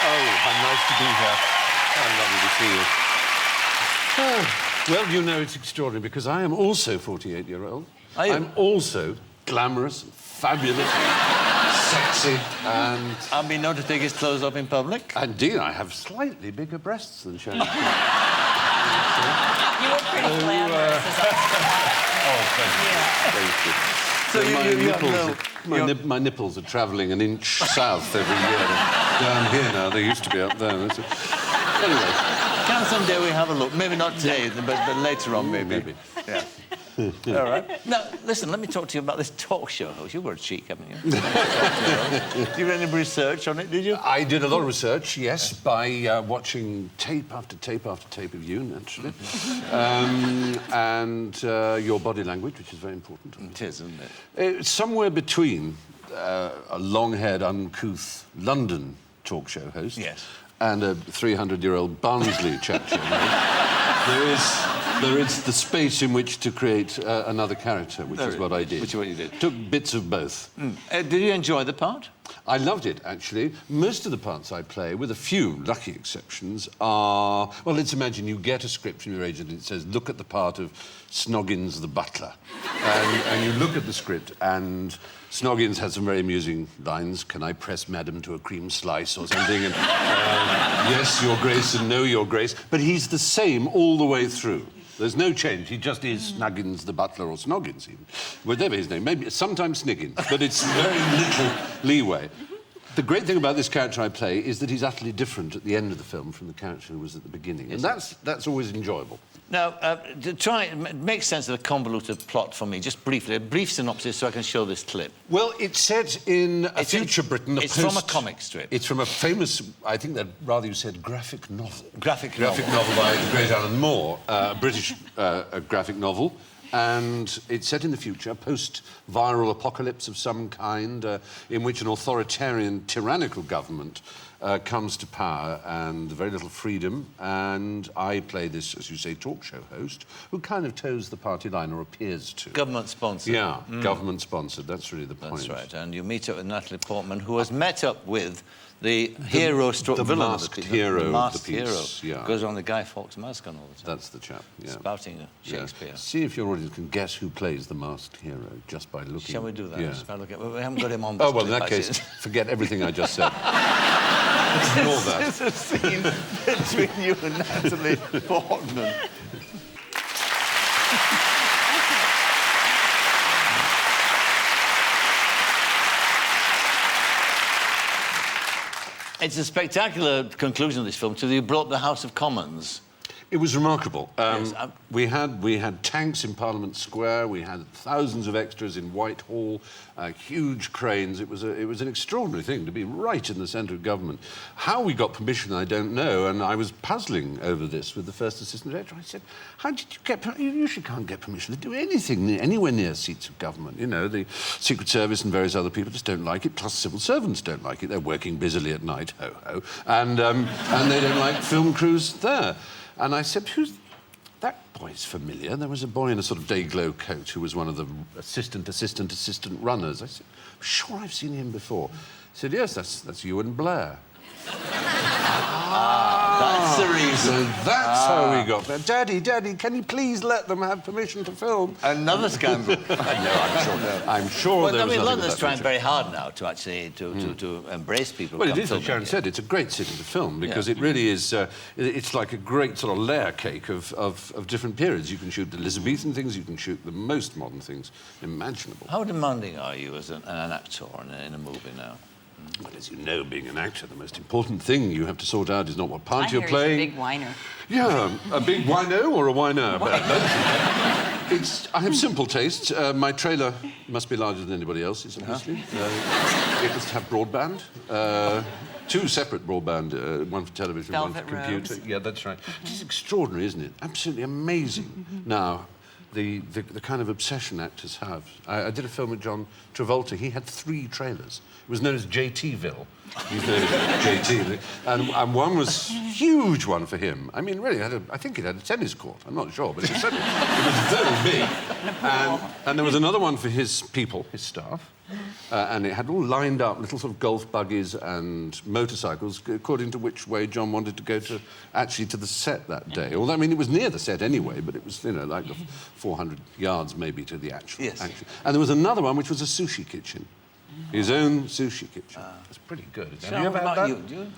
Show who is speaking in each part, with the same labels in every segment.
Speaker 1: Oh, how nice to be here. How lovely to see you. Well, you know it's extraordinary because I am also 48-year-old.
Speaker 2: Are you?
Speaker 1: I'm also glamorous, fabulous, sexy, and...
Speaker 2: I've been known to take his clothes off in public.
Speaker 1: Indeed, I have slightly bigger breasts than Sharon.
Speaker 3: You were pretty glamorous as
Speaker 1: Oh, thank you.
Speaker 2: So
Speaker 1: my nipples are travelling an inch south every year. Down here now, they used to be up there. Anyway.
Speaker 2: Can someday we have a look? Maybe not today, but later on, maybe. Yeah. All right. Now, listen, let me talk to you about this talk show host. You've got a cheek, haven't you? Did you do any research on it, did you?
Speaker 1: I did a lot of research, yes, by watching tape after tape after tape of you, naturally. And your body language, which is very important.
Speaker 2: It is, isn't it?
Speaker 1: It's somewhere between a long-haired, uncouth London talk show host and a 300-year-old Barnsley chat show host. There is the space in which to create another character, which is what I did.
Speaker 2: Which is what you did.
Speaker 1: Took bits of both.
Speaker 2: Did you enjoy the part?
Speaker 1: I loved it, actually. Most of the parts I play, with a few lucky exceptions, are... Well, let's imagine you get a script from your agent and it says, look at the part of Snoggins the butler. And you look at the script and Snoggins has some very amusing lines. Can I press madam to a cream slice or something? And, yes, your grace, and no, your grace. But he's the same all the way through. There's no change. He just is Snuggins the butler, or Snoggins even. Whatever his name. Maybe sometimes Sniggins, but it's very little leeway. The great thing about this character I play is that he's utterly different at the end of the film from the character who was at the beginning. And that's always enjoyable.
Speaker 2: Now, to try and make sense of the convoluted plot for me, just briefly, a brief synopsis so I can show this clip.
Speaker 1: Well, it's set in a future Britain.
Speaker 2: It's from a comic strip.
Speaker 1: It's from a famous, I think that rather you said, graphic novel.
Speaker 2: Graphic
Speaker 1: novel by the great Alan Moore, a British graphic novel. And it's set in the future, post-viral apocalypse of some kind, in which an authoritarian, tyrannical government comes to power and very little freedom. And I play this, as you say, talk show host, who kind of toes the party line, or appears to.
Speaker 2: Government-sponsored.
Speaker 1: Yeah, government-sponsored. That's really the point.
Speaker 2: That's right. And you meet up with Natalie Portman, who has met up with the hero-stroke villain of the piece.
Speaker 1: Hero
Speaker 2: the masked
Speaker 1: of the
Speaker 2: hero.
Speaker 1: piece, yeah.
Speaker 2: Goes on the Guy Fawkes mask on all the time.
Speaker 1: That's the chap, yeah.
Speaker 2: Spouting Shakespeare.
Speaker 1: Yeah. See if your audience can guess who plays the masked hero just by looking.
Speaker 2: Shall we do that?
Speaker 1: Yeah.
Speaker 2: Just by looking. Well, we haven't got him on this.
Speaker 1: Oh, well, in that case, forget everything I just said. Ignore that.
Speaker 2: This is a scene between you and Natalie Portman. It's a spectacular conclusion of this film, so you brought the House of Commons.
Speaker 1: It was remarkable.
Speaker 2: Yes,
Speaker 1: we had tanks in Parliament Square. We had thousands of extras in Whitehall, huge cranes. It was an extraordinary thing to be right in the centre of government. How we got permission, I don't know. And I was puzzling over this with the first assistant director. I said, "How did you get? You usually can't get permission to do anything anywhere near seats of government. You know, the Secret Service and various other people just don't like it. Plus, civil servants don't like it. They're working busily at night, ho ho, and they don't like film crews there." And I said, "Who's that boy's familiar?" There was a boy in a sort of day-glow coat who was one of the assistant runners. I said, "I'm sure I've seen him before." He said, "Yes, that's Ewan Blair."
Speaker 2: That's the reason.
Speaker 1: So that's how we got there. Daddy, can you please let them have permission to film?
Speaker 2: Another scandal.
Speaker 1: No, I'm sure
Speaker 2: Well,
Speaker 1: there
Speaker 2: I
Speaker 1: was
Speaker 2: mean,
Speaker 1: nothing
Speaker 2: London's
Speaker 1: of that
Speaker 2: trying
Speaker 1: nature.
Speaker 2: very hard now to actually to embrace people.
Speaker 1: Well,
Speaker 2: who
Speaker 1: it
Speaker 2: come
Speaker 1: is, as
Speaker 2: filming
Speaker 1: Sharon
Speaker 2: here.
Speaker 1: said, it's a great city to film because it really is, it's like a great sort of layer cake of different periods. You can shoot Elizabethan things, you can shoot the most modern things imaginable.
Speaker 2: How demanding are you as an actor in a movie now?
Speaker 1: Well, as you know, being an actor, the most important thing you have to sort out is not what part
Speaker 3: I
Speaker 1: you're
Speaker 3: hear
Speaker 1: playing.
Speaker 3: he's a big whiner.
Speaker 1: Yeah, a big wino or a whiner? I have simple tastes. My trailer must be larger than anybody else's, obviously. It must have broadband. Two separate broadband, one for television, one for computer.
Speaker 3: Robes.
Speaker 1: Yeah, that's right. It is extraordinary, isn't it? Absolutely amazing. Now, the kind of obsession actors have. I did a film with John Travolta. He had 3 trailers. It was known as JTville. He's known as JT. And one was a huge one for him. I mean, really, I think it had a tennis court. I'm not sure, but it was very big. And there was another one for his people, his staff. and it had all lined up, little sort of golf buggies and motorcycles, according to which way John wanted to go to the set that day. Although, I mean, it was near the set anyway, but it was, you know, like 400 yards maybe to the actual.
Speaker 2: Yes.
Speaker 1: And there was another one which was a sushi kitchen. His own sushi kitchen. It's pretty good. Have you ever had that?
Speaker 2: Do you?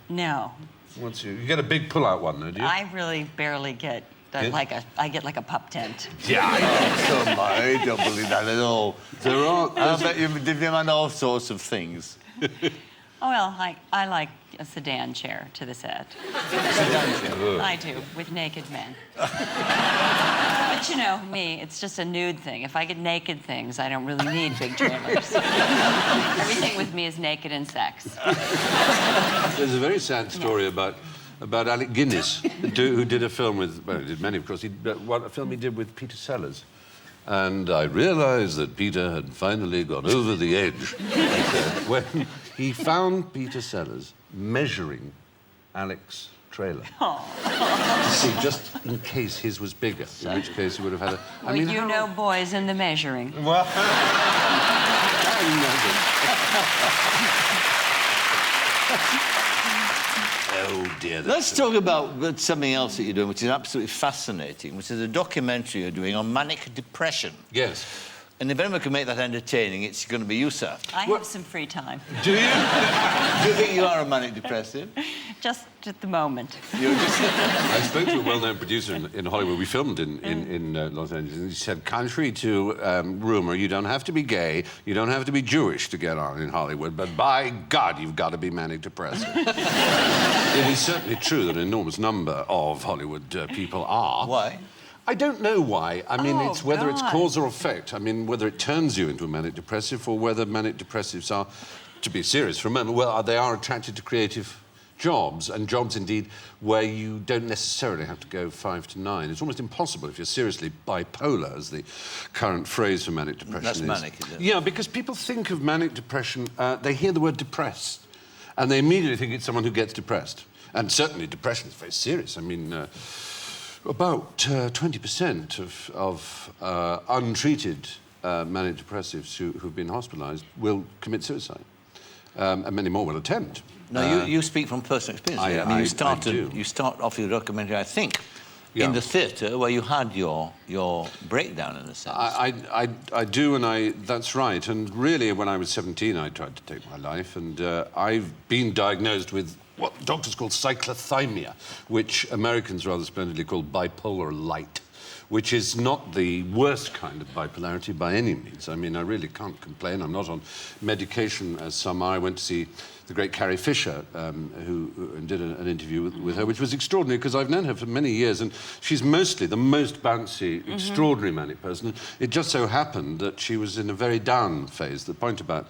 Speaker 3: No.
Speaker 1: Once you get a big pull-out one, though, do you?
Speaker 3: I really barely get I get like a pup tent.
Speaker 2: Yeah, I don't believe that at all. I bet you demand all sorts of things.
Speaker 3: Oh, well, I like a sedan chair to the set.
Speaker 2: Sedan chair?
Speaker 3: I do, with naked men. But you know, me, it's just a nude thing. If I get naked things, I don't really need big trailers. Everything with me is naked and sex.
Speaker 1: There's a very sad story about Alec Guinness, who did a film with, well, he did many, of course. A film he did with Peter Sellers. And I realised that Peter had finally got over the edge when he found Peter Sellers measuring Alec's trailer. To see, just in case his was bigger, in which case he would have had a...
Speaker 3: Well, you know boys in the measuring.
Speaker 1: Well... Oh, dear.
Speaker 2: Let's talk about something else that you're doing, which is absolutely fascinating, which is a documentary you're doing on manic depression.
Speaker 1: Yes.
Speaker 2: And if anyone can make that entertaining, it's going to be you, sir.
Speaker 3: I have some free time.
Speaker 1: Do you?
Speaker 2: Do you think you are a manic depressive?
Speaker 3: Just at the moment.
Speaker 2: You're just...
Speaker 1: I spoke to a well-known producer in Hollywood. We filmed in Los Angeles, and he said, contrary to rumour, you don't have to be gay, you don't have to be Jewish to get on in Hollywood, but by God, you've got to be manic depressive. It is certainly true that an enormous number of Hollywood people are.
Speaker 2: Why?
Speaker 1: I don't know why. I mean, it's whether it's
Speaker 3: God.
Speaker 1: cause or effect. I mean, whether it turns you into a manic depressive or whether manic depressives are, to be serious for a moment, well, they are attracted to creative jobs, and jobs indeed where you don't necessarily have to go 5 to 9. It's almost impossible if you're seriously bipolar, as the current phrase for manic depression is.
Speaker 2: That's manic, is it?
Speaker 1: Yeah, because people think of manic depression, they hear the word depressed, and they immediately think it's someone who gets depressed. And certainly depression is very serious. I mean, about 20% of untreated manic depressives who've been hospitalised will commit suicide, and many more will attempt.
Speaker 2: No, you speak from personal experience. I mean,
Speaker 1: do.
Speaker 2: You start off your documentary, I think,
Speaker 1: Yeah.
Speaker 2: in the theatre where you had your breakdown, in a sense.
Speaker 1: I do, and that's right. And really, when I was 17, I tried to take my life, and I've been diagnosed with what doctors call cyclothymia, which Americans rather splendidly call bipolar light, which is not the worst kind of bipolarity by any means. I mean, I really can't complain. I'm not on medication as some are. I went to see the great Carrie Fisher, who did an interview with her, which was extraordinary because I've known her for many years, and she's mostly the most bouncy, extraordinary manic person. It just so happened that she was in a very down phase. The point about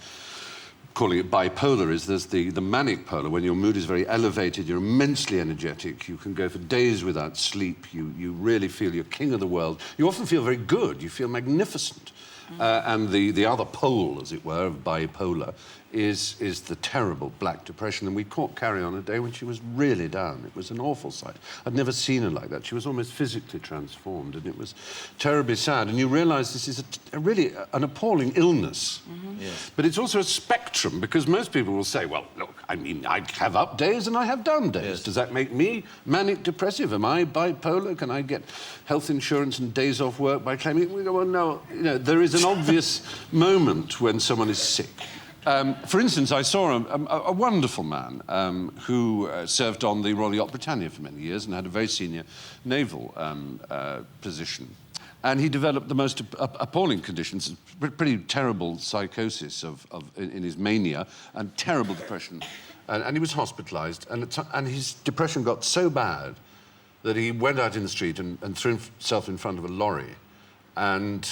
Speaker 1: calling it bipolar is there's the manic polar, when your mood is very elevated, you're immensely energetic, you can go for days without sleep, you really feel you're king of the world. You often feel very good, you feel magnificent. And the other pole, as it were, of bipolar is the terrible black depression. And we caught Carrie on a day when she was really down. It was an awful sight. I'd never seen her like that. She was almost physically transformed, and it was terribly sad. And you realise this is really an appalling illness.
Speaker 2: Yes.
Speaker 1: But it's also a spectrum, because most people will say, well, look, I mean, I have up days and I have down days.
Speaker 2: Yes.
Speaker 1: Does that make me manic depressive? Am I bipolar? Can I get health insurance and days off work by claiming? We go, well, no. You know, there is an obvious moment when someone is sick. For instance, I saw a wonderful man who served on the Royal Yacht Britannia for many years and had a very senior naval position. And he developed the most appalling conditions, pretty terrible psychosis in his mania and terrible depression. And he was hospitalised, and his depression got so bad that he went out in the street and threw himself in front of a lorry. And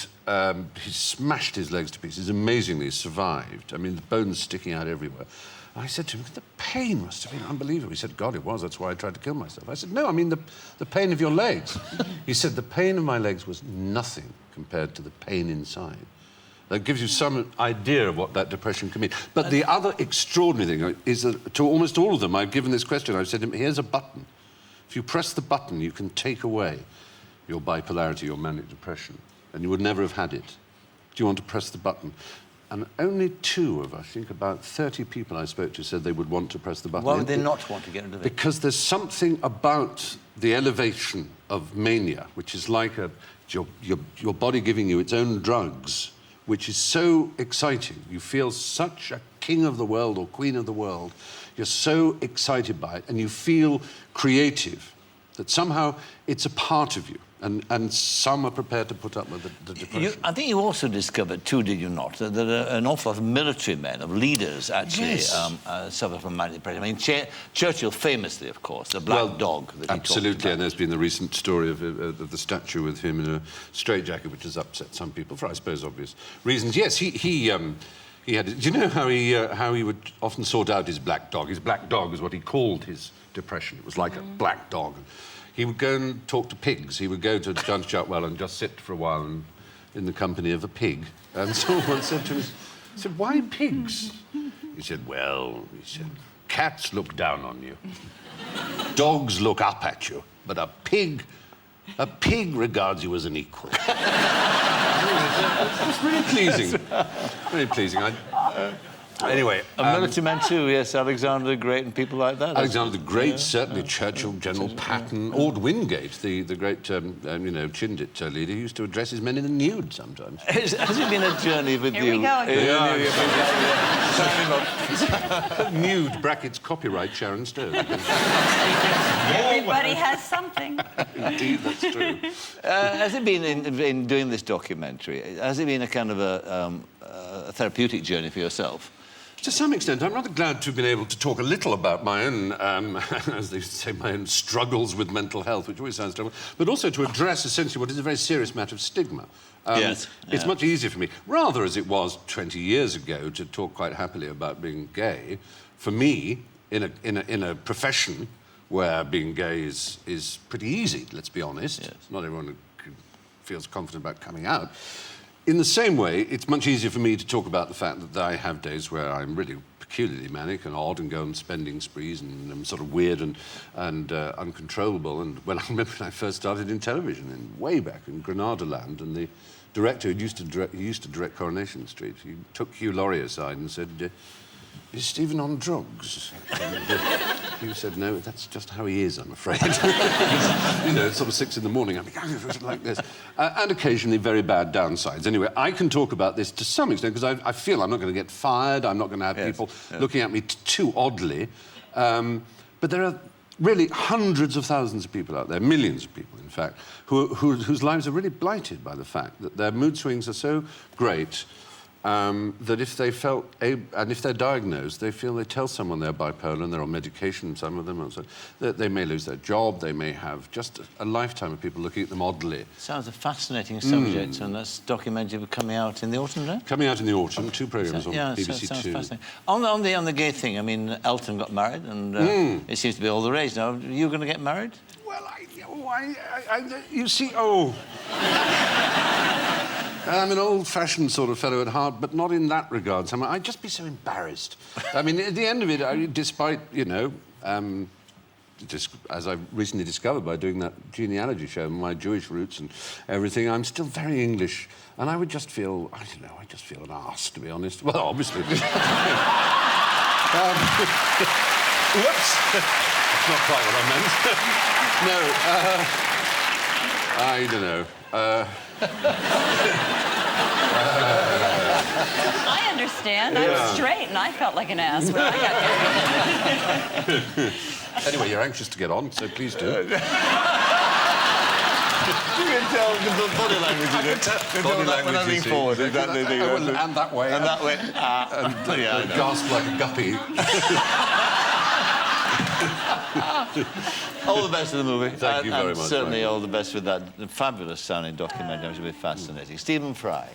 Speaker 1: he smashed his legs to pieces. Amazingly, survived. I mean, the bones sticking out everywhere. And I said to him, the pain must have been unbelievable. He said, God, it was. That's why I tried to kill myself. I said, no, I mean the pain of your legs. He said, the pain of my legs was nothing compared to the pain inside. That gives you some idea of what that depression can mean. But the other extraordinary thing is that to almost all of them, I've given this question. I've said to them, here's a button. If you press the button, you can take away your bipolarity, your manic depression, and you would never have had it. Do you want to press the button? and only 2 of, I think, about 30 people I spoke to said they would want to press the button.
Speaker 2: Why would they not want to get rid of it?
Speaker 1: Because there's something about the elevation of mania, which is like your body giving you its own drugs, which is so exciting. You feel such a king of the world or queen of the world. You're so excited by it, and you feel creative, that somehow it's a part of you. And some are prepared to put up with the depression.
Speaker 2: I think you also discovered, too, did you not, that an awful lot of military men, of leaders, actually suffer from manic depression. I mean, Churchill famously, of course, the black dog that he
Speaker 1: absolutely,
Speaker 2: talked about.
Speaker 1: and there's been the recent story of the statue with him in a straitjacket, which has upset some people for, I suppose, obvious reasons. Yes, he had. Do you know how he would often sort out his black dog? His black dog is what he called his depression. It was like a black dog. He would go and talk to pigs. He would go to Judge Chartwell and just sit for a while in the company of a pig. And someone said to him, why pigs? He said, well, cats look down on you. Dogs look up at you. But a pig regards you as an equal. It's really pleasing. Very pleasing. Anyway,
Speaker 2: military men too, yes, Alexander the Great and people like that.
Speaker 1: Alexander the Great, certainly Churchill, General Patton, Ord Wingate, the great, Chindit leader, used to address his men in the nude sometimes.
Speaker 2: Has it been a journey with
Speaker 3: Here
Speaker 2: you?
Speaker 3: we go again.
Speaker 1: Nude, brackets, copyright, Sharon Stone.
Speaker 3: Everybody has something.
Speaker 1: Indeed, that's true.
Speaker 2: Has it been, in doing this documentary, has it been a kind of a therapeutic journey for yourself?
Speaker 1: To some extent, I'm rather glad to have been able to talk a little about my own, as they say, my own struggles with mental health, which always sounds terrible, but also to address essentially what is a very serious matter of stigma. It's much easier for me, rather as it was 20 years ago, to talk quite happily about being gay. For me, in a profession where being gay is pretty easy, let's be honest.
Speaker 2: Yes.
Speaker 1: Not everyone feels confident about coming out. In the same way, it's much easier for me to talk about the fact that I have days where I'm really peculiarly manic and odd and go on spending sprees and I'm sort of weird and uncontrollable. And when I remember when I first started in television, way back in Granada land, and the director who used to direct Coronation Street, he took Hugh Laurie aside and said, "Is Stephen on drugs?" And Hugh said, "No, that's just how he is, I'm afraid." It's sort of 6 in the morning, I'm like this. And occasionally very bad downsides. Anyway, I can talk about this to some extent because I feel I'm not going to get fired, I'm not going to have people looking at me too oddly. But there are really hundreds of thousands of people out there, millions of people, in fact, whose lives are really blighted by the fact that their mood swings are so great that if they and if they're diagnosed, they feel they tell someone they're bipolar and they're on medication, some of them, also, that they may lose their job, they may have just a lifetime of people looking at them oddly.
Speaker 2: Sounds a fascinating subject, and that's documentary coming out in the autumn, right?
Speaker 1: Coming out in the autumn, 2 programmes on BBC
Speaker 2: sounds
Speaker 1: Two.
Speaker 2: Fascinating. On the gay thing, I mean, Elton got married, and it seems to be all the rage now. Are you going to get married?
Speaker 1: Well, you see, I'm an old-fashioned sort of fellow at heart, but not in that regard. So I'd just be so embarrassed. I mean, at the end of it, despite, as I recently discovered by doing that genealogy show, my Jewish roots and everything, I'm still very English. And I would just feel, I just feel an arse, to be honest. Well, obviously. Whoops. That's not quite what I meant. No, I don't know.
Speaker 3: I understand. I'm straight, and I felt like an ass when I got married.
Speaker 1: Anyway, you're anxious to get on, so please do.
Speaker 2: You can tell the body language, you can
Speaker 1: Body language,
Speaker 2: when I lean forward.
Speaker 1: And that way.
Speaker 2: And that way.
Speaker 1: And gasp like a guppy.
Speaker 2: All the best for the movie.
Speaker 1: Thank you very much.
Speaker 2: Certainly all the best with that fabulous sounding documentary. It was really fascinating. Stephen Fry.